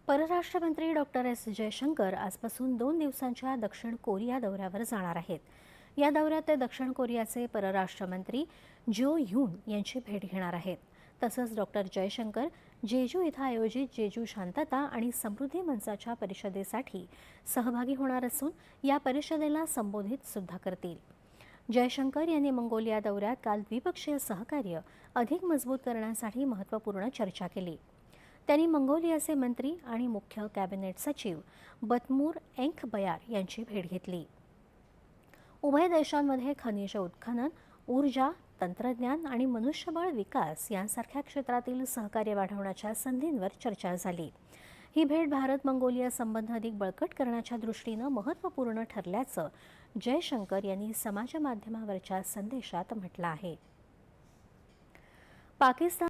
परराष्ट्र मंत्री doctor S Jaishankar आजपासून 2 दिवसांच्या दक्षिण कोरिया दौऱ्यावर जाणार आहेत. या दौऱ्यात ते दक्षिण कोरियाचे परराष्ट्र मंत्री जो ह्यून यांची भेट घेणार आहेत. तसंच डॉक्टर जयशंकर जेजू इथं आयोजित जेजू शांतता आणि समृद्धी मंचाच्या परिषदेसाठी सहभागी होणार असून या परिषदेला संबोधित सुद्धा करतील. जयशंकर यांनी मंगोलिया दौऱ्यात काल द्विपक्षीय सहकार्य अधिक मजबूत करण्यासाठी महत्त्वपूर्ण चर्चा केली. त्यांनी मंगोलियाचे मंत्री आणि मुख्य कॅबिनेट सचिव बतमूर एंखबयार यांची भेट घेतली. उभय देशांमध्ये खनिज उत्खनन, ऊर्जा, तंत्रज्ञान आणि मनुष्यबळ विकास यांसारख्या क्षेत्रातील सहकार्य वाढवण्याच्या संधींवर चर्चा झाली. ही भेट भारत मंगोलिया संबंध अधिक बळकट करण्याच्या दृष्टीनं महत्त्वपूर्ण ठरल्याचं जयशंकर यांनी समाज माध्यमावरच्या संदेशात म्हटलं आहे. पाकिस्तान